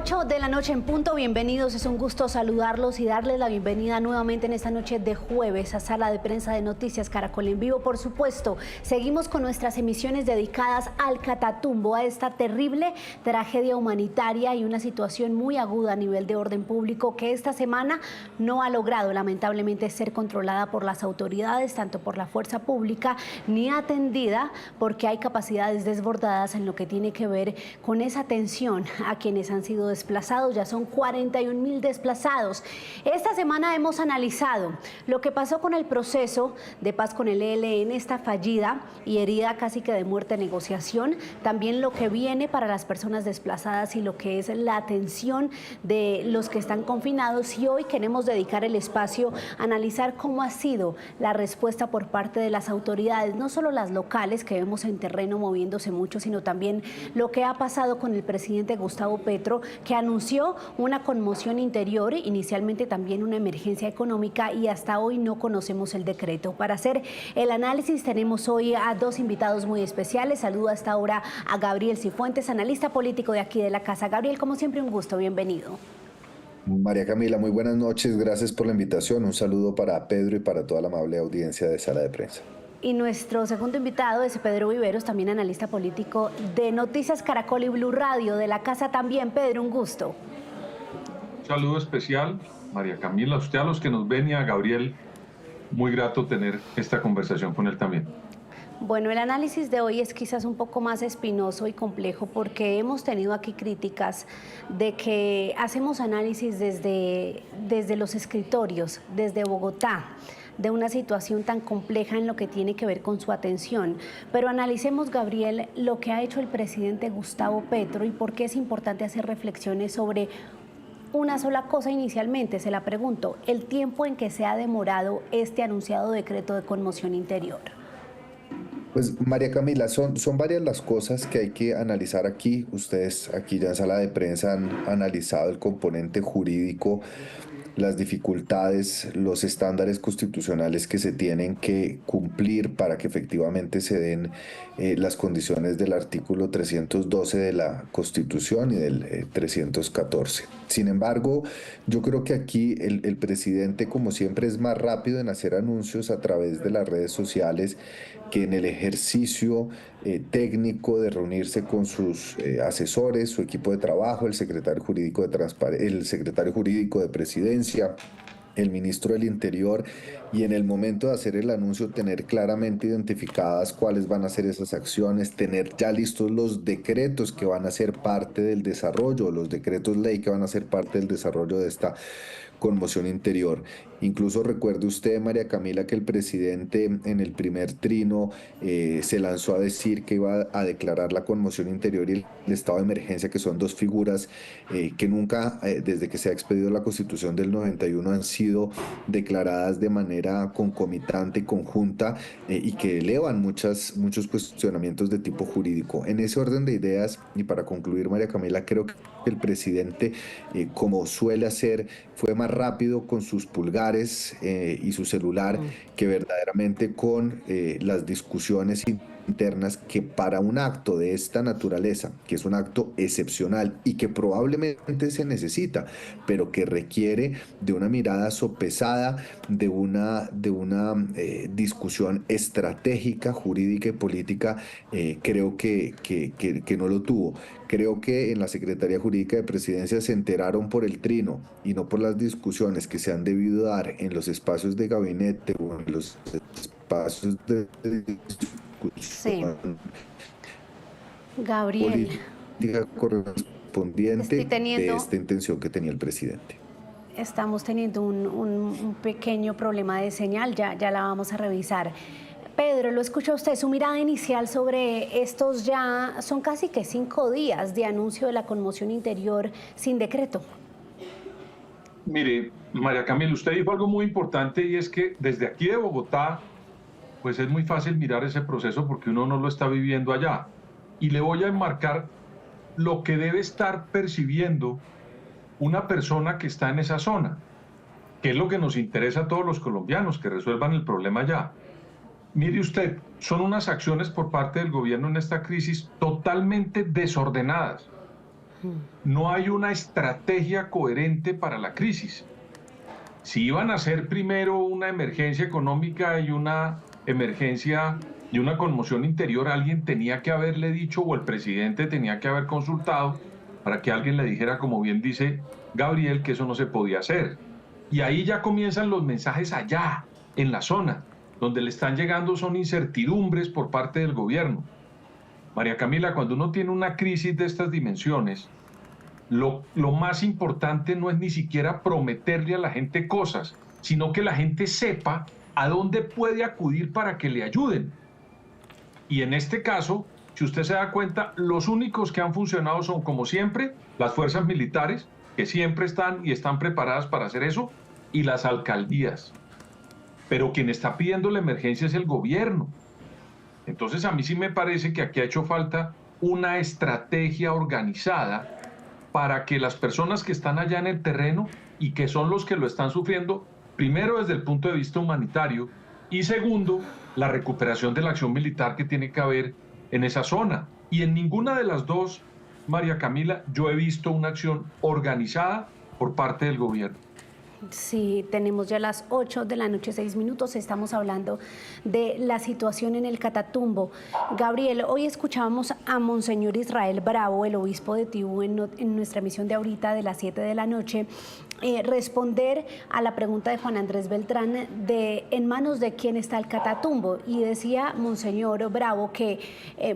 8 de la noche en punto, bienvenidos, es un gusto saludarlos y darles la bienvenida nuevamente en esta noche de jueves a Sala de Prensa de Noticias Caracol en Vivo. Por supuesto, seguimos con nuestras emisiones dedicadas al Catatumbo, a esta terrible tragedia humanitaria y una situación muy aguda a nivel de orden público que esta semana no ha logrado lamentablemente ser controlada por las autoridades, tanto por la fuerza pública, ni atendida porque hay capacidades desbordadas en lo que tiene que ver con esa atención a quienes han sido desplazados. Ya son 41.000 desplazados. Esta semana hemos analizado lo que pasó con el proceso de paz con el ELN, esta fallida y herida casi que de muerte negociación, también lo que viene para las personas desplazadas y lo que es la atención de los que están confinados, y hoy queremos dedicar el espacio a analizar cómo ha sido la respuesta por parte de las autoridades, no solo las locales que vemos en terreno moviéndose mucho, sino también lo que ha pasado con el presidente Gustavo Petro, que anunció una conmoción interior, inicialmente también una emergencia económica, y hasta hoy no conocemos el decreto. Para hacer el análisis tenemos hoy a dos invitados muy especiales. Saludo hasta ahora a Gabriel Cifuentes, analista político de aquí de la casa. Gabriel, como siempre, un gusto, bienvenido. María Camila, muy buenas noches, gracias por la invitación. Un saludo para Pedro y para toda la amable audiencia de Sala de Prensa. Y nuestro segundo invitado es Pedro Viveros, también analista político de Noticias Caracol y Blue Radio, de la casa también. Pedro, un gusto. Un saludo especial, María Camila, a usted, a los que nos ven, y a Gabriel. Muy grato tener esta conversación con él también. Bueno, el análisis de hoy es quizás un poco más espinoso y complejo porque hemos tenido aquí críticas de que hacemos análisis desde los escritorios, desde Bogotá, de una situación tan compleja en lo que tiene que ver con su atención. Pero analicemos, Gabriel, lo que ha hecho el presidente Gustavo Petro y por qué es importante hacer reflexiones sobre una sola cosa inicialmente. Se la pregunto, el tiempo en que se ha demorado este anunciado decreto de conmoción interior. Pues María Camila, son varias las cosas que hay que analizar aquí. Ustedes aquí ya en Sala de Prensa han analizado el componente jurídico, las dificultades, los estándares constitucionales que se tienen que cumplir para que efectivamente se den las condiciones del artículo 312 de la Constitución y del 314. Sin embargo, yo creo que aquí el presidente, como siempre, es más rápido en hacer anuncios a través de las redes sociales que en el ejercicio técnico de reunirse con sus asesores, su equipo de trabajo, el secretario jurídico de Presidencia, el ministro del Interior, y en el momento de hacer el anuncio tener claramente identificadas cuáles van a ser esas acciones, tener ya listos los decretos que van a ser parte del desarrollo, los decretos ley que van a ser parte del desarrollo de esta conmoción interior. Incluso recuerde usted, María Camila, que el presidente en el primer trino se lanzó a decir que iba a declarar la conmoción interior y el estado de emergencia, que son dos figuras que nunca, desde que se ha expedido la Constitución del 91, han sido declaradas de manera concomitante y conjunta, y que elevan muchos cuestionamientos de tipo jurídico. En ese orden de ideas, y para concluir, María Camila, creo que el presidente, como suele hacer, fue más rápido con sus pulgares y su celular que verdaderamente con las discusiones internas, que para un acto de esta naturaleza, que es un acto excepcional y que probablemente se necesita, pero que requiere de una mirada sopesada, de una discusión estratégica, jurídica y política, creo que no lo tuvo. Creo que en la Secretaría Jurídica de Presidencia se enteraron por el trino y no por las discusiones que se han debido dar en los espacios de gabinete o en los espacios de discusión. Sí. Gabriel, política correspondiente de esta intención que tenía el presidente. Estamos teniendo un pequeño problema de señal, ya la vamos a revisar. Pedro, lo escucha usted, su mirada inicial sobre estos ya son casi que 5 días de anuncio de la conmoción interior sin decreto. Mire, María Camila, usted dijo algo muy importante, y es que desde aquí de Bogotá, pues es muy fácil mirar ese proceso porque uno no lo está viviendo allá. Y le voy a enmarcar lo que debe estar percibiendo una persona que está en esa zona, que es lo que nos interesa a todos los colombianos, que resuelvan el problema allá. Mire usted, son unas acciones por parte del gobierno en esta crisis totalmente desordenadas. No hay una estrategia coherente para la crisis. Si iban a hacer primero una emergencia económica y una emergencia y una conmoción interior, alguien tenía que haberle dicho o el presidente tenía que haber consultado para que alguien le dijera, como bien dice Gabriel, que eso no se podía hacer. Y ahí ya comienzan los mensajes allá, en la zona, donde le están llegando son incertidumbres por parte del gobierno. María Camila, cuando uno tiene una crisis de estas dimensiones, lo más importante no es ni siquiera prometerle a la gente cosas, sino que la gente sepa a dónde puede acudir para que le ayuden. Y en este caso, si usted se da cuenta, los únicos que han funcionado son, como siempre, las fuerzas militares, que siempre están y están preparadas para hacer eso, y las alcaldías. Pero quien está pidiendo la emergencia es el gobierno. Entonces a mí sí me parece que aquí ha hecho falta una estrategia organizada para que las personas que están allá en el terreno y que son los que lo están sufriendo, primero desde el punto de vista humanitario y segundo, la recuperación de la acción militar que tiene que haber en esa zona. Y en ninguna de las dos, María Camila, yo he visto una acción organizada por parte del gobierno. Sí, tenemos ya las 8 de la noche, 6 minutos, estamos hablando de la situación en el Catatumbo. Gabriel, hoy escuchábamos a Monseñor Israel Bravo, el obispo de Tibú, en nuestra emisión de ahorita de las 7 de la noche, responder a la pregunta de Juan Andrés Beltrán de en manos de quién está el Catatumbo. Y decía Monseñor Bravo que,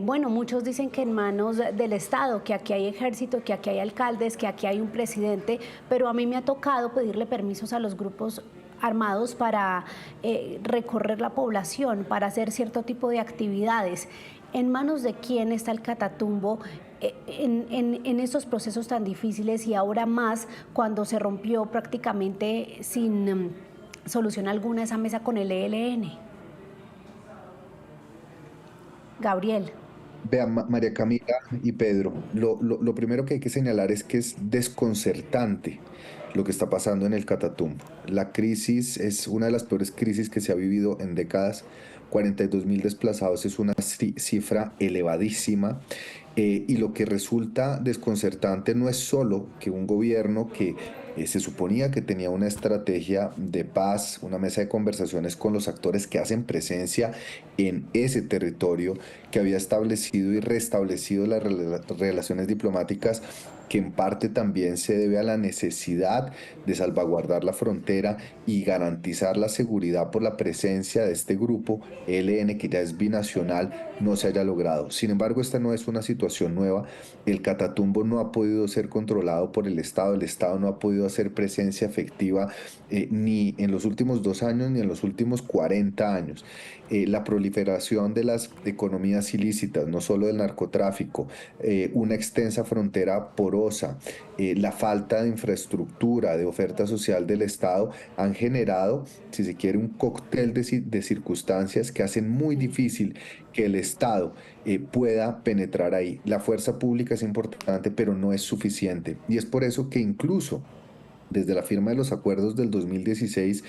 bueno, muchos dicen que en manos del Estado, que aquí hay ejército, que aquí hay alcaldes, que aquí hay un presidente, pero a mí me ha tocado pedirle permisos a los grupos armados para recorrer la población, para hacer cierto tipo de actividades. ¿En manos de quién está el Catatumbo en estos procesos tan difíciles y ahora más cuando se rompió prácticamente sin solución alguna esa mesa con el ELN? Gabriel. Vean, María Camila y Pedro, lo primero que hay que señalar es que es desconcertante lo que está pasando en el Catatumbo. La crisis es una de las peores crisis que se ha vivido en décadas. 42.000 desplazados es una cifra elevadísima. Y lo que resulta desconcertante no es solo que un gobierno que se suponía que tenía una estrategia de paz, una mesa de conversaciones con los actores que hacen presencia en ese territorio, que había establecido y restablecido las relaciones diplomáticas, que en parte también se debe a la necesidad de salvaguardar la frontera y garantizar la seguridad por la presencia de este grupo ELN, que ya es binacional, no se haya logrado. Sin embargo, esta no es una situación nueva. El Catatumbo no ha podido ser controlado por el Estado no ha podido hacer presencia efectiva ni en los últimos 2 años ni en los últimos 40 años. La proliferación de las economías ilícitas, no solo del narcotráfico, una extensa frontera porosa, la falta de infraestructura, de oferta social del Estado, han generado, si se quiere, un cóctel de circunstancias que hacen muy difícil que el Estado pueda penetrar ahí. La fuerza pública es importante, pero no es suficiente. Y es por eso que incluso desde la firma de los acuerdos del 2016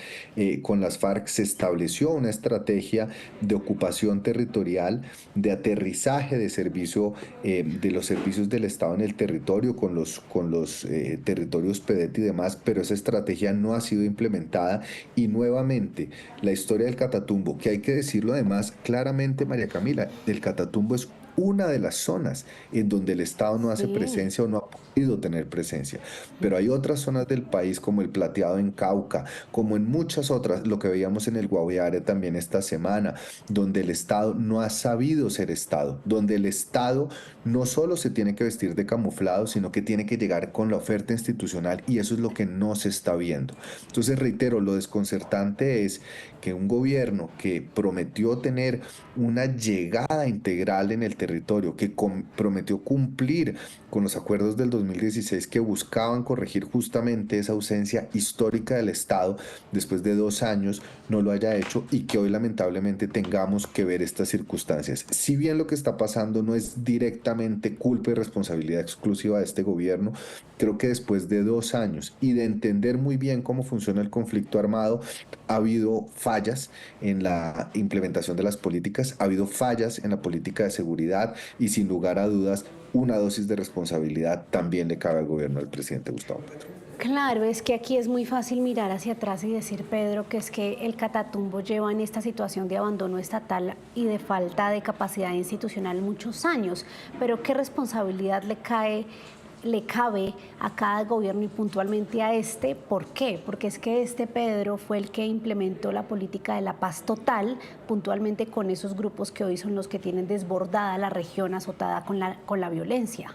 con las FARC se estableció una estrategia de ocupación territorial, de aterrizaje de servicio de los servicios del Estado en el territorio con los territorios PEDET y demás, pero esa estrategia no ha sido implementada y nuevamente la historia del Catatumbo, que hay que decirlo además claramente, María Camila, el Catatumbo es una de las zonas en donde el Estado no hace presencia o no ha podido tener presencia. Pero hay otras zonas del país como el Plateado en Cauca, como en muchas otras, lo que veíamos en el Guaviare también esta semana, donde el Estado no ha sabido ser Estado, donde el Estado no solo se tiene que vestir de camuflado, sino que tiene que llegar con la oferta institucional y eso es lo que no se está viendo. Entonces, reitero, lo desconcertante es que un gobierno que prometió tener una llegada integral en el territorio, que prometió cumplir con los acuerdos del 2016 que buscaban corregir justamente esa ausencia histórica del Estado, después de 2 años no lo haya hecho y que hoy lamentablemente tengamos que ver estas circunstancias. Si bien lo que está pasando no es directamente culpa y responsabilidad exclusiva de este gobierno, creo que después de 2 años y de entender muy bien cómo funciona el conflicto armado, ha habido fallas en la implementación de las políticas, ha habido fallas en la política de seguridad, responsabilidad y sin lugar a dudas una dosis de responsabilidad también le cabe al gobierno del presidente Gustavo Petro. Claro, es que aquí es muy fácil mirar hacia atrás y decir, Pedro, que es que el Catatumbo lleva en esta situación de abandono estatal y de falta de capacidad institucional muchos años, pero ¿qué responsabilidad le cabe a cada gobierno y puntualmente a este? ¿Por qué? Porque es que este Pedro fue el que implementó la política de la paz total, puntualmente con esos grupos que hoy son los que tienen desbordada la región azotada con la violencia.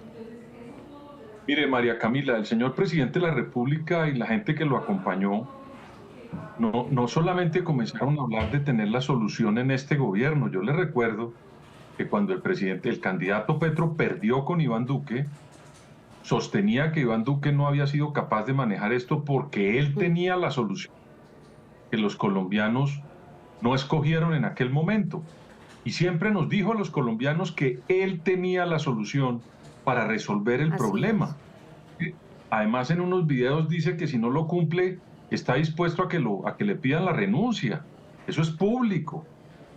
Mire, María Camila, el señor presidente de la República y la gente que lo acompañó no solamente comenzaron a hablar de tener la solución en este gobierno. Yo le recuerdo que cuando el candidato Petro perdió con Iván Duque, sostenía que Iván Duque no había sido capaz de manejar esto porque él tenía la solución que los colombianos no escogieron en aquel momento. Y siempre nos dijo a los colombianos que él tenía la solución para resolver el problema. Además, en unos videos dice que si no lo cumple, está dispuesto a que le pidan la renuncia. Eso es público.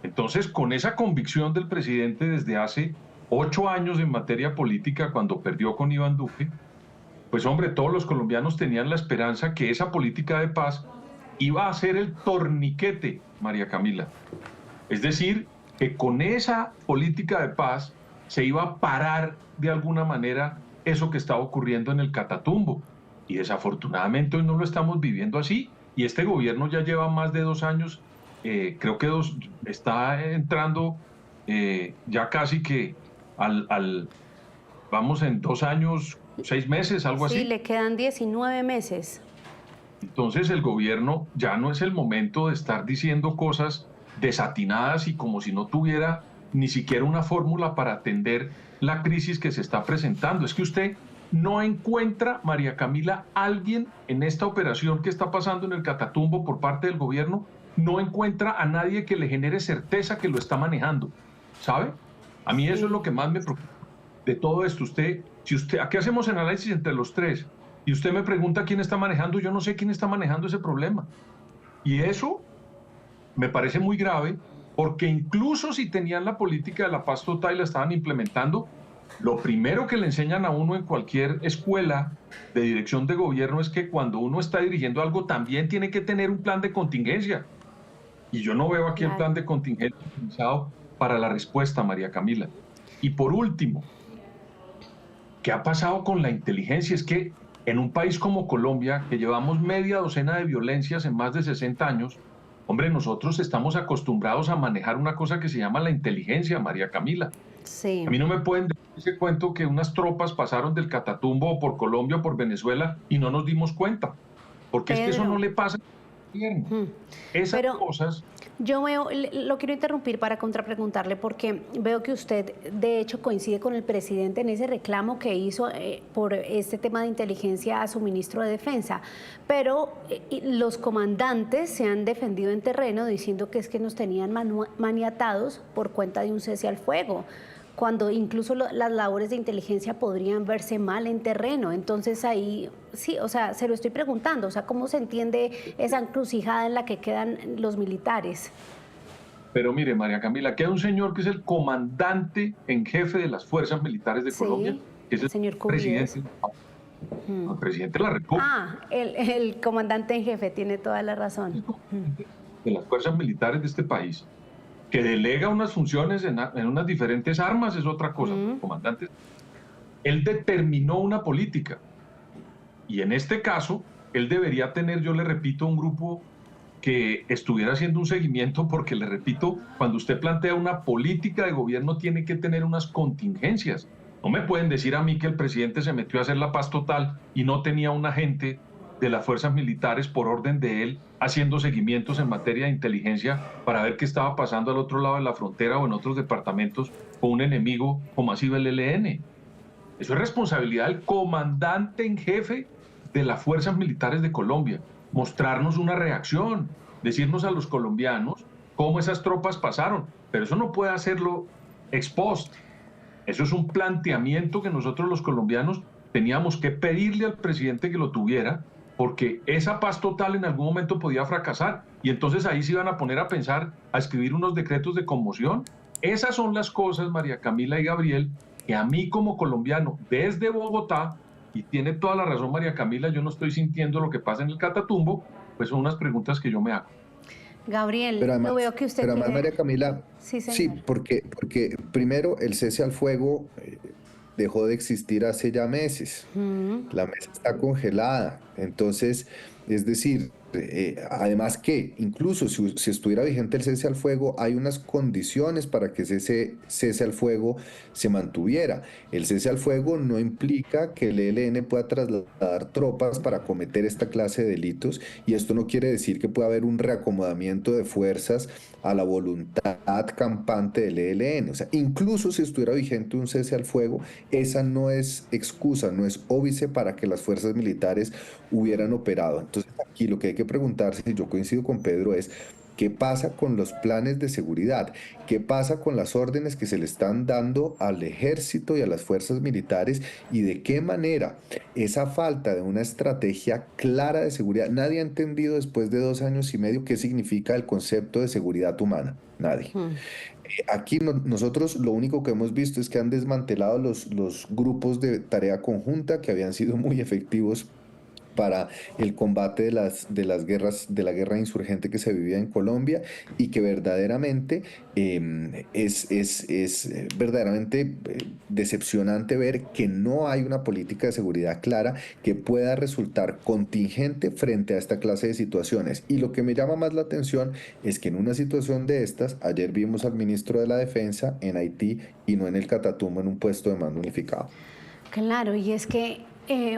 Entonces, con esa convicción del presidente desde hace 8 años en materia política, cuando perdió con Iván Duque, pues hombre, todos los colombianos tenían la esperanza que esa política de paz iba a ser el torniquete, María Camila. Es decir, que con esa política de paz se iba a parar de alguna manera eso que estaba ocurriendo en el Catatumbo. Y desafortunadamente hoy no lo estamos viviendo así. Y este gobierno ya lleva más de 2 años, creo que está entrando ya casi que vamos en 2 años, 6 meses, algo así. Sí, le quedan 19 meses. Entonces el gobierno ya no es el momento de estar diciendo cosas desatinadas y como si no tuviera ni siquiera una fórmula para atender la crisis que se está presentando. Es que usted no encuentra, María Camila, alguien en esta operación que está pasando en el Catatumbo por parte del gobierno, no encuentra a nadie que le genere certeza que lo está manejando, ¿sabe? A mí eso es lo que más me preocupa de todo esto. Aquí hacemos el análisis entre los tres y usted me pregunta quién está manejando, yo no sé quién está manejando ese problema. Y eso me parece muy grave, porque incluso si tenían la política de la paz total y la estaban implementando, lo primero que le enseñan a uno en cualquier escuela de dirección de gobierno es que cuando uno está dirigiendo algo también tiene que tener un plan de contingencia. Y yo no veo aquí el plan de contingencia utilizado para la respuesta, María Camila. Y por último, ¿qué ha pasado con la inteligencia? Es que en un país como Colombia, que llevamos media docena de violencias en más de 60 años, hombre, nosotros estamos acostumbrados a manejar una cosa que se llama la inteligencia, María Camila. Sí. A mí no me pueden decir ese cuento que unas tropas pasaron del Catatumbo o por Colombia o por Venezuela y no nos dimos cuenta. Porque es que eso no le pasa al gobierno. Esas cosas... Yo lo quiero interrumpir para contrapreguntarle porque veo que usted de hecho coincide con el presidente en ese reclamo que hizo por este tema de inteligencia a su ministro de Defensa, pero los comandantes se han defendido en terreno diciendo que es que nos tenían maniatados por cuenta de un cese al fuego, cuando incluso las labores de inteligencia podrían verse mal en terreno. Entonces ahí, sí, o sea, se lo estoy preguntando, o sea, ¿cómo se entiende esa encrucijada en la que quedan los militares? Pero mire, María Camila, queda un señor que es el comandante en jefe de las fuerzas militares de Colombia, que es el señor presidente, el presidente de la República. Ah, el comandante en jefe, tiene toda la razón. De las fuerzas militares de este país, que delega unas funciones en unas diferentes armas, es otra cosa, comandante. Él determinó una política y en este caso él debería tener, yo le repito, un grupo que estuviera haciendo un seguimiento, porque le repito, cuando usted plantea una política de gobierno tiene que tener unas contingencias. No me pueden decir a mí que el presidente se metió a hacer la paz total y no tenía un agente de las fuerzas militares por orden de él haciendo seguimientos en materia de inteligencia para ver qué estaba pasando al otro lado de la frontera o en otros departamentos con un enemigo como ha sido el ELN. Eso es responsabilidad del comandante en jefe de las fuerzas militares de Colombia, mostrarnos una reacción, decirnos a los colombianos cómo esas tropas pasaron, pero eso no puede hacerlo ex post. Eso es un planteamiento que nosotros los colombianos teníamos que pedirle al presidente que lo tuviera, porque esa paz total en algún momento podía fracasar y entonces ahí se iban a poner a pensar, a escribir unos decretos de conmoción. Esas son las cosas, María Camila y Gabriel, que a mí como colombiano, desde Bogotá, y tiene toda la razón María Camila, yo no estoy sintiendo lo que pasa en el Catatumbo, pues son unas preguntas que yo me hago. Gabriel, lo veo que usted pero además quiere... María Camila, Sí, sí, señor. porque primero el cese al fuego dejó de existir hace ya meses. Mm. La mesa está congelada. Entonces, es decir, además que incluso si estuviera vigente el cese al fuego, hay unas condiciones para que ese cese al fuego se mantuviera. El cese al fuego no implica que el ELN pueda trasladar tropas para cometer esta clase de delitos y esto no quiere decir que pueda haber un reacomodamiento de fuerzas a la voluntad campante del ELN. O sea, incluso si estuviera vigente un cese al fuego, esa no es excusa, no es óbice para que las fuerzas militares hubieran operado. Entonces, aquí lo que hay que preguntarse, y yo coincido con Pedro, es qué pasa con los planes de seguridad, qué pasa con las órdenes que se le están dando al ejército y a las fuerzas militares y de qué manera esa falta de una estrategia clara de seguridad. Nadie ha entendido después de 2 años y medio qué significa el concepto de seguridad humana. Nadie. Mm. Aquí nosotros lo único que hemos visto es que han desmantelado los grupos de tarea conjunta que habían sido muy efectivos para el combate de las guerras, de la guerra insurgente que se vivía en Colombia y que verdaderamente es verdaderamente decepcionante ver que no hay una política de seguridad clara que pueda resultar contingente frente a esta clase de situaciones. Y lo que me llama más la atención es que en una situación de estas, ayer vimos al ministro de la Defensa en Haití y no en el Catatumbo en un puesto de mando unificado. Claro, y es que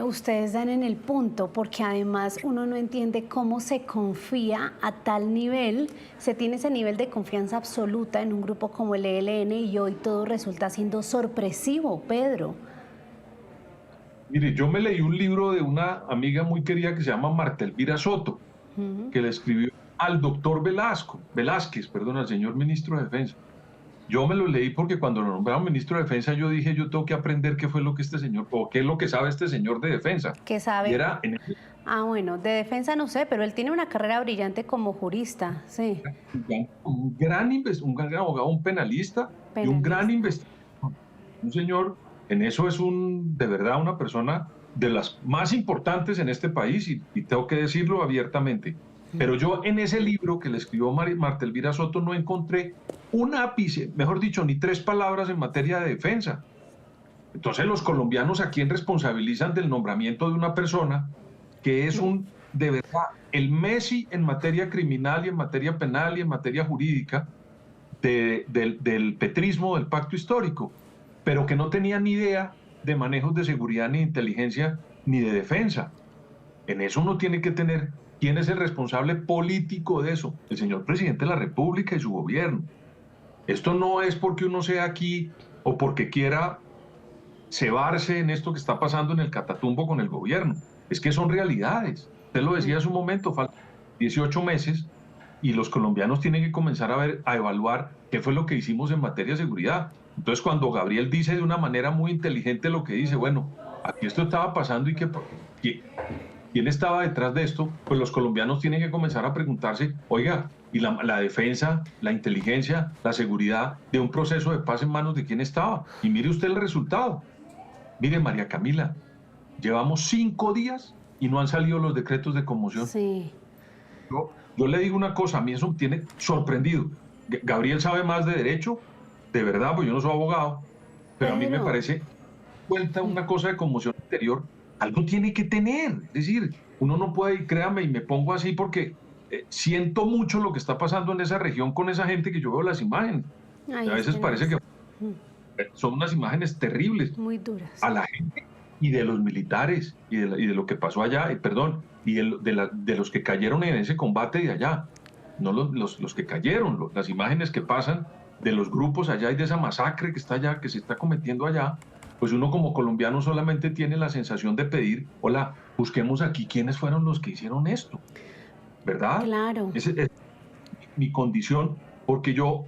ustedes dan en el punto, porque además uno no entiende cómo se confía a tal nivel, se tiene ese nivel de confianza absoluta en un grupo como el ELN y hoy todo resulta siendo sorpresivo, Pedro. Mire, yo me leí un libro de una amiga muy querida que se llama Marta Elvira Soto, que le escribió al doctor Velázquez, perdón, al señor ministro de Defensa. Yo me lo leí porque cuando lo nombraron ministro de Defensa, yo dije, yo tengo que aprender qué fue lo que este señor, o qué es lo que sabe este señor de defensa. ¿Qué Y sabe? era Ah, bueno, de defensa no sé, pero él tiene una carrera brillante como jurista, sí. un gran abogado, un penalista y un gran Penalista. investigador. Un señor, en eso es de verdad, una persona de las más importantes en este país y tengo que decirlo abiertamente. Pero yo en ese libro que le escribió Marta Elvira Soto no encontré un ápice, mejor dicho, ni 3 palabras en materia de defensa. Entonces los colombianos a quién responsabilizan del nombramiento de una persona que es de verdad, el Messi en materia criminal y en materia penal y en materia jurídica del petrismo, del pacto histórico, pero que no tenía ni idea de manejos de seguridad, ni de inteligencia, ni de defensa. En eso uno tiene que tener quién es el responsable político de eso, el señor presidente de la República y su gobierno. Esto no es porque uno sea aquí o porque quiera cebarse en esto que está pasando en el Catatumbo con el gobierno. Es que son realidades. Usted lo decía hace un momento, faltan 18 meses y los colombianos tienen que comenzar a evaluar qué fue lo que hicimos en materia de seguridad. Entonces, cuando Gabriel dice de una manera muy inteligente lo que dice, bueno, aquí esto estaba pasando y ¿quién estaba detrás de esto? Pues los colombianos tienen que comenzar a preguntarse, oiga, ¿y la defensa, la inteligencia, la seguridad de un proceso de paz en manos de quién estaba? Y mire usted el resultado. Mire, María Camila, llevamos 5 días y no han salido los decretos de conmoción. Sí. Yo le digo una cosa, a mí eso me tiene sorprendido. Gabriel sabe más de derecho, de verdad, pues yo no soy abogado, pero a mí me parece cuenta una cosa de conmoción interior, algo tiene que tener. Es decir, uno no puede, y créame, y me pongo así porque siento mucho lo que está pasando en esa región con esa gente que yo veo las imágenes. Ay, A veces parece que son unas imágenes terribles. muy duras. A la gente y de los militares y de lo que pasó allá, perdón, y de los que cayeron en ese combate de allá, no los que cayeron, las imágenes que pasan de los grupos allá y de esa masacre que está allá, que se está cometiendo allá, pues uno como colombiano solamente tiene la sensación de pedir, hola, busquemos aquí quiénes fueron los que hicieron esto, ¿verdad? Claro. Esa es mi condición, porque yo,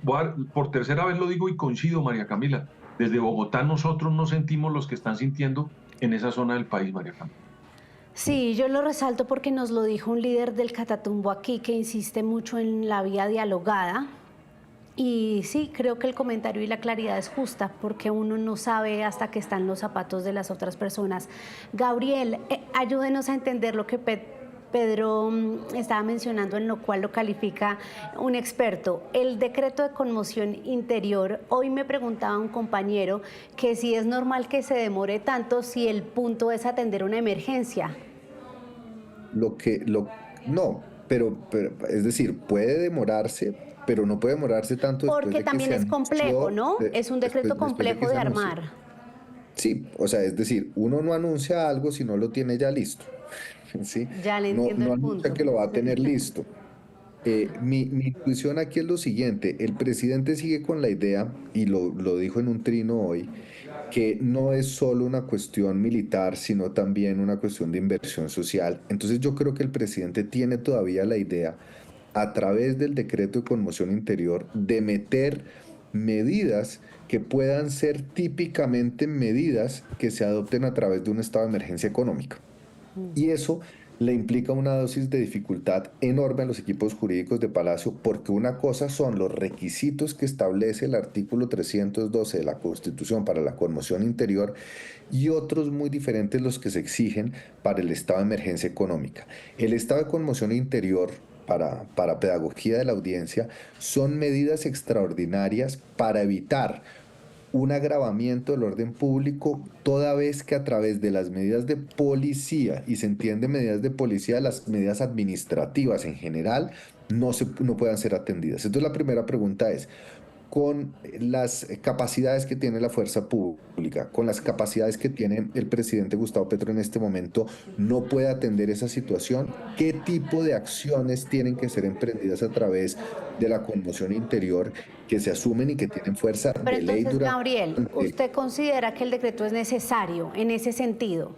por tercera vez lo digo y coincido, María Camila, desde Bogotá nosotros no sentimos los que están sintiendo en esa zona del país, María Camila. Sí, yo lo resalto porque nos lo dijo un líder del Catatumbo aquí que insiste mucho en la vía dialogada Y sí, creo que el comentario y la claridad es justa, porque uno no sabe hasta que están los zapatos de las otras personas. Gabriel, ayúdenos a entender lo que Pedro estaba mencionando, en lo cual lo califica un experto. El decreto de conmoción interior, hoy me preguntaba un compañero que si es normal que se demore tanto si el punto es atender una emergencia. No, pero es decir, puede demorarse, pero no puede demorarse tanto después Porque de que también se es complejo, anunció, ¿no? Es un decreto después de que complejo se de anunció. armar. Sí, o sea, es decir, uno no anuncia algo si no lo tiene ya listo, ¿sí? Ya le No, entiendo no el anuncia punto. que lo va a tener listo. Mi intuición aquí es lo siguiente, el presidente sigue con la idea, y lo dijo en un trino hoy, que no es solo una cuestión militar, sino también una cuestión de inversión social. Entonces yo creo que el presidente tiene todavía la idea, a través del decreto de conmoción interior, de meter medidas que puedan ser típicamente medidas que se adopten a través de un estado de emergencia económica. Y eso le implica una dosis de dificultad enorme a los equipos jurídicos de Palacio, porque una cosa son los requisitos que establece el artículo 312 de la Constitución para la conmoción interior y otros muy diferentes los que se exigen para el estado de emergencia económica. El estado de conmoción interior, para pedagogía de la audiencia, son medidas extraordinarias para evitar un agravamiento del orden público, toda vez que a través de las medidas de policía, y se entiende medidas de policía, las medidas administrativas en general, no puedan ser atendidas. Entonces la primera pregunta es, con las capacidades que tiene la fuerza pública, con las capacidades que tiene el presidente Gustavo Petro en este momento, no puede atender esa situación. ¿Qué tipo de acciones tienen que ser emprendidas a través de la conmoción interior que se asumen y que tienen fuerza Pero de ley entonces, durante, Gabriel, ¿usted considera que el decreto es necesario en ese sentido?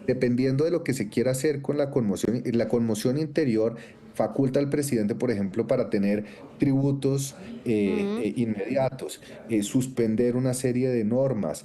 dependiendo de lo que se quiera hacer con la conmoción interior? Faculta al presidente, por ejemplo, para tener tributos inmediatos, suspender una serie de normas,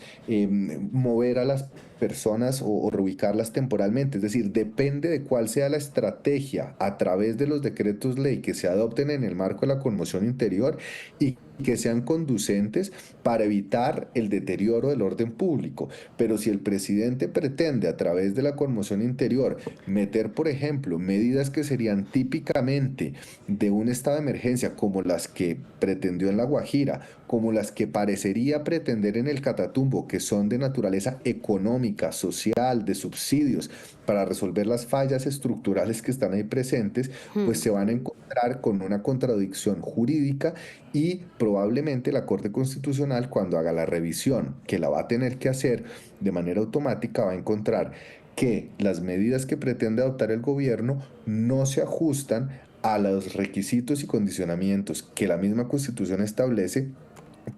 mover a las personas o reubicarlas temporalmente. Es decir, depende de cuál sea la estrategia a través de los decretos ley que se adopten en el marco de la conmoción interior y que sean conducentes para evitar el deterioro del orden público. Pero si el presidente pretende a través de la conmoción interior meter, por ejemplo, medidas que serían típicamente de un estado de emergencia, como las que pretendió en La Guajira, como las que parecería pretender en el Catatumbo, que son de naturaleza económica, social, de subsidios, para resolver las fallas estructurales que están ahí presentes, pues se van a encontrar con una contradicción jurídica y probablemente la Corte Constitucional, cuando haga la revisión, que la va a tener que hacer de manera automática, va a encontrar que las medidas que pretende adoptar el gobierno no se ajustan a los requisitos y condicionamientos que la misma Constitución establece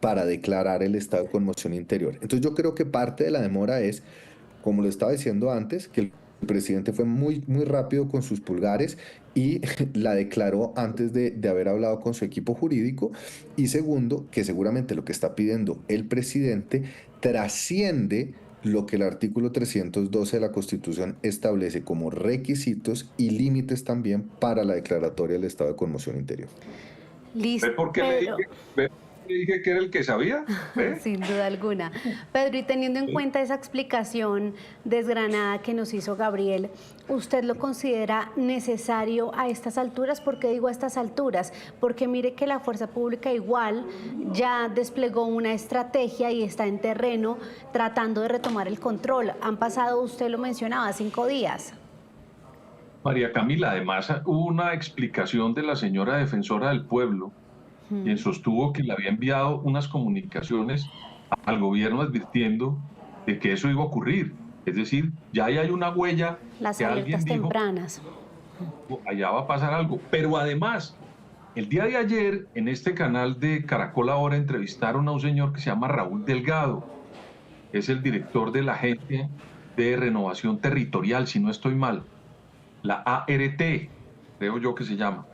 para declarar el estado de conmoción interior. Entonces yo creo que parte de la demora es, como lo estaba diciendo antes, que el presidente fue muy rápido con sus pulgares y la declaró antes de haber hablado con su equipo jurídico. Y segundo, que seguramente lo que está pidiendo el presidente trasciende lo que el artículo 312 de la Constitución establece como requisitos y límites también para la declaratoria del estado de conmoción interior. Listo, ¿Ve por qué Pedro. ve por qué le dije que era el que sabía? ¿Ve? Sin duda alguna. Pedro, y teniendo en cuenta esa explicación desgranada que nos hizo Gabriel, ¿usted lo considera necesario a estas alturas? ¿Por qué digo a estas alturas? Porque mire que la fuerza pública igual ya desplegó una estrategia y está en terreno tratando de retomar el control. Han pasado, usted lo mencionaba, 5 días. María Camila, además hubo una explicación de la señora defensora del pueblo, quien sostuvo que le había enviado unas comunicaciones al gobierno advirtiendo de que eso iba a ocurrir. Es decir, ya ahí hay una huella Las que alguien alertas dijo, tempranas. allá va a pasar algo. Pero además, el día de ayer, en este canal de Caracol Ahora, entrevistaron a un señor que se llama Raúl Delgado, que es el director de la Agencia de Renovación Territorial, si no estoy mal, la ART, creo yo que se llama.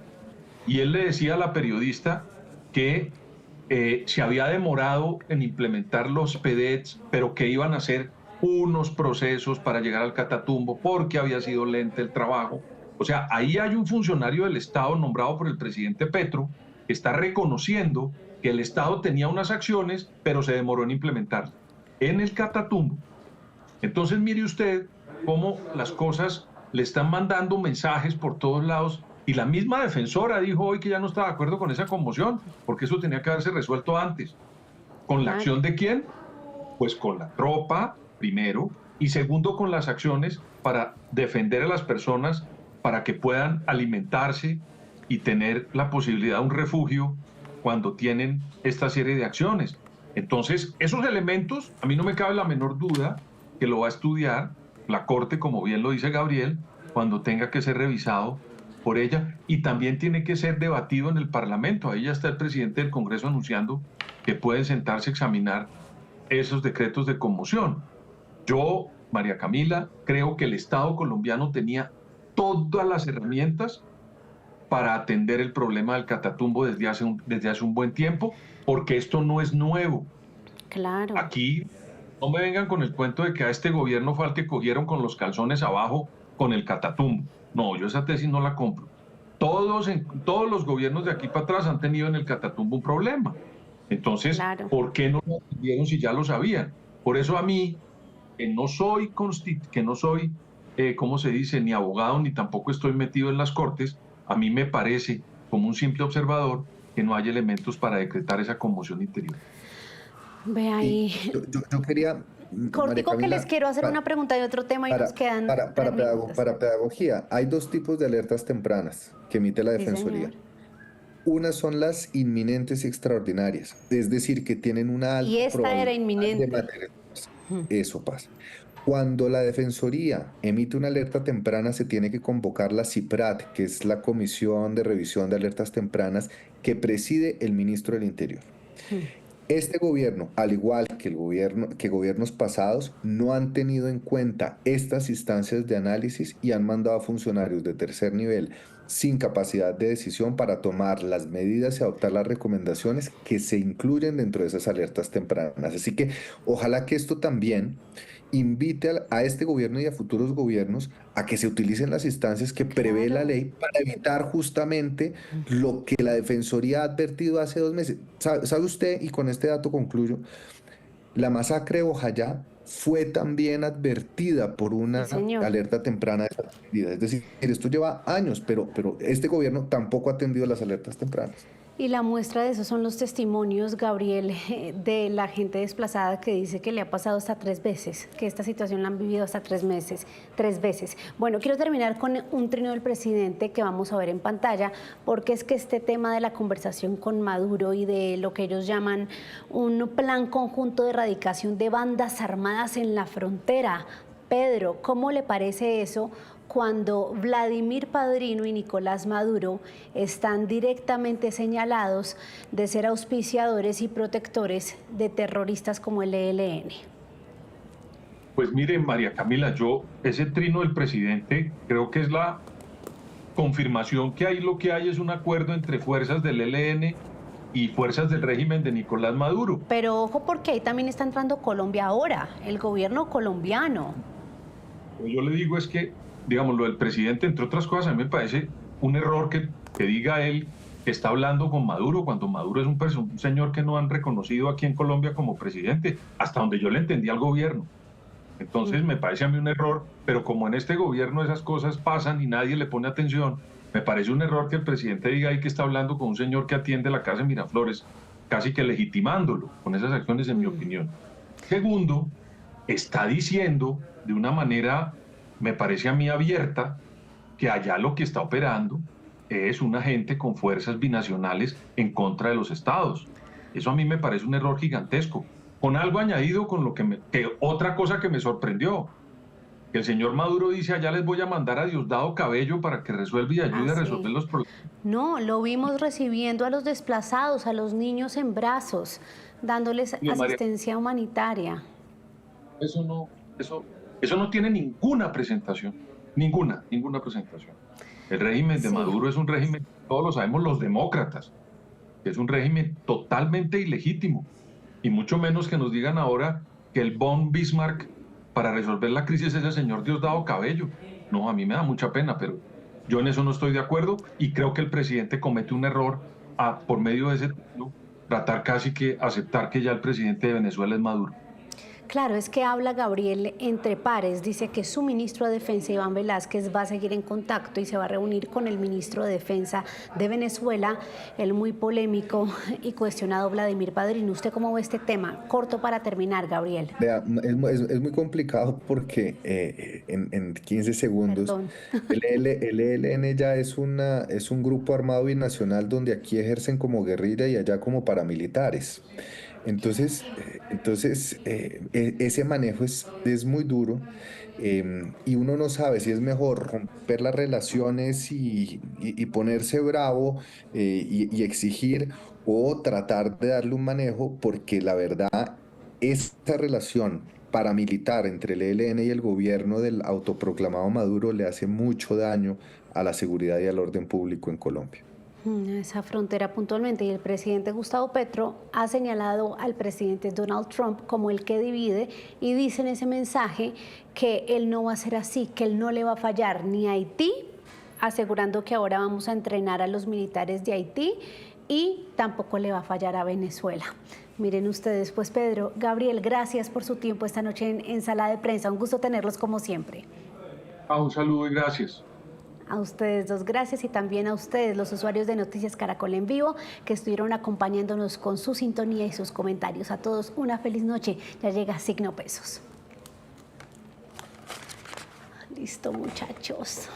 Y él le decía a la periodista que se había demorado en implementar los PEDETs, pero que iban a hacer unos procesos para llegar al Catatumbo porque había sido lento el trabajo. O sea, ahí hay un funcionario del Estado nombrado por el presidente Petro que está reconociendo que el Estado tenía unas acciones, pero se demoró en implementarlas. En el Catatumbo. Entonces mire usted cómo las cosas le están mandando mensajes por todos lados, y la misma defensora dijo hoy que ya no estaba de acuerdo con esa conmoción, porque eso tenía que haberse resuelto antes. ¿Con la acción de quién? Pues con la tropa, primero, y segundo, con las acciones para defender a las personas, para que puedan alimentarse y tener la posibilidad de un refugio cuando tienen esta serie de acciones. Entonces, esos elementos, a mí no me cabe la menor duda que lo va a estudiar la Corte, como bien lo dice Gabriel, cuando tenga que ser revisado por ella, y también tiene que ser debatido en el Parlamento. Ahí ya está el presidente del Congreso anunciando que pueden sentarse a examinar esos decretos de conmoción. Yo, María Camila, creo que el Estado colombiano tenía todas las herramientas para atender el problema del Catatumbo desde hace un buen tiempo, porque esto no es nuevo. Claro. Aquí no me vengan con el cuento de que a este gobierno fue al que cogieron con los calzones abajo con el Catatumbo. No, yo esa tesis no la compro. Todos los gobiernos de aquí para atrás han tenido en el Catatumbo un problema. Entonces, Claro. ¿por qué no lo atendieron si ya lo sabían? Por eso a mí, que no soy, ¿cómo se dice?, ni abogado, ni tampoco estoy metido en las cortes, a mí me parece, como un simple observador, que no hay elementos para decretar esa conmoción interior. Ve ahí. Yo quería, María Cortico, que Camila, les quiero hacer una pregunta de otro tema y nos quedan 3 minutos. para pedagogía, hay dos tipos de alertas tempranas que emite la Sí, Defensoría. señor. Unas son las inminentes y extraordinarias, es decir, que tienen una alta Y esta era probabilidad de inminente. materializarse. Eso pasa. Cuando la Defensoría emite una alerta temprana, se tiene que convocar la CIPRAT, que es la Comisión de Revisión de Alertas Tempranas, que preside el ministro del Interior. Este gobierno, al igual que gobiernos pasados, no han tenido en cuenta estas instancias de análisis y han mandado a funcionarios de tercer nivel sin capacidad de decisión para tomar las medidas y adoptar las recomendaciones que se incluyen dentro de esas alertas tempranas. Así que ojalá que esto también invite a este gobierno y a futuros gobiernos a que se utilicen las instancias que prevé la Claro. ley para evitar justamente lo que la Defensoría ha advertido hace 2 meses. ¿Sabe usted, y con este dato concluyo, la masacre de Bojayá fue también advertida por una Sí, señor. alerta temprana desatendida? Es decir, esto lleva años, pero este gobierno tampoco ha atendido las alertas tempranas. Y la muestra de eso son los testimonios, Gabriel, de la gente desplazada que dice que le ha pasado hasta 3 veces, que esta situación la han vivido hasta 3 veces. Bueno, quiero terminar con un trino del presidente que vamos a ver en pantalla, porque es que este tema de la conversación con Maduro y de lo que ellos llaman un plan conjunto de erradicación de bandas armadas en la frontera. Pedro, ¿cómo le parece eso cuando Vladimir Padrino y Nicolás Maduro están directamente señalados de ser auspiciadores y protectores de terroristas como el ELN? Pues mire, María Camila, ese trino del presidente creo que es la confirmación que ahí lo que hay es un acuerdo entre fuerzas del ELN y fuerzas del régimen de Nicolás Maduro. Pero ojo, porque ahí también está entrando Colombia ahora, el gobierno colombiano. Lo que yo le digo es que, digamos, lo del presidente, entre otras cosas, a mí me parece un error que diga él que está hablando con Maduro, cuando Maduro es un señor que no han reconocido aquí en Colombia como presidente, hasta donde yo le entendí al gobierno. Entonces me parece a mí un error, pero como en este gobierno esas cosas pasan y nadie le pone atención, me parece un error que el presidente diga ahí que está hablando con un señor que atiende la casa de Miraflores, casi que legitimándolo con esas acciones, en mi opinión. Segundo, está diciendo de una manera, me parece a mí abierta, que allá lo que está operando es una gente con fuerzas binacionales en contra de los estados. Eso a mí me parece un error gigantesco. Con algo añadido, con lo que otra cosa que me sorprendió, que el señor Maduro dice, allá les voy a mandar a Diosdado Cabello para que resuelva y ayude a resolver los problemas. No, lo vimos recibiendo a los desplazados, a los niños en brazos, dándoles asistencia humanitaria. Eso no tiene ninguna presentación, ninguna presentación. El régimen de Maduro es un régimen, todos lo sabemos los demócratas, que es un régimen totalmente ilegítimo, y mucho menos que nos digan ahora que el von Bismarck para resolver la crisis es el señor Diosdado Cabello. No, a mí me da mucha pena, pero yo en eso no estoy de acuerdo y creo que el presidente comete un error por medio de ese título tratar casi que aceptar que ya el presidente de Venezuela es Maduro. Claro, es que habla Gabriel entre pares, dice que su ministro de Defensa, Iván Velázquez, va a seguir en contacto y se va a reunir con el ministro de Defensa de Venezuela, el muy polémico y cuestionado Vladimir Padrino. ¿Usted cómo ve este tema? Corto para terminar, Gabriel. Vea, es muy complicado porque en 15 segundos Perdón. el ELN ya es un grupo armado binacional donde aquí ejercen como guerrilla y allá como paramilitares. Ese manejo es muy duro, y uno no sabe si es mejor romper las relaciones y ponerse bravo, y exigir, o tratar de darle un manejo, porque la verdad, esta relación paramilitar entre el ELN y el gobierno del autoproclamado Maduro le hace mucho daño a la seguridad y al orden público en Colombia. Esa frontera puntualmente, y el presidente Gustavo Petro ha señalado al presidente Donald Trump como el que divide y dice en ese mensaje que él no va a ser así, que él no le va a fallar ni a Haití, asegurando que ahora vamos a entrenar a los militares de Haití, y tampoco le va a fallar a Venezuela. Miren ustedes, pues Pedro, Gabriel, gracias por su tiempo esta noche en Sala de Prensa, un gusto tenerlos como siempre. Un saludo y gracias. A ustedes dos, gracias, y también a ustedes, los usuarios de Noticias Caracol en Vivo, que estuvieron acompañándonos con su sintonía y sus comentarios. A todos una feliz noche. Ya llega Signo Pesos. Listo, muchachos.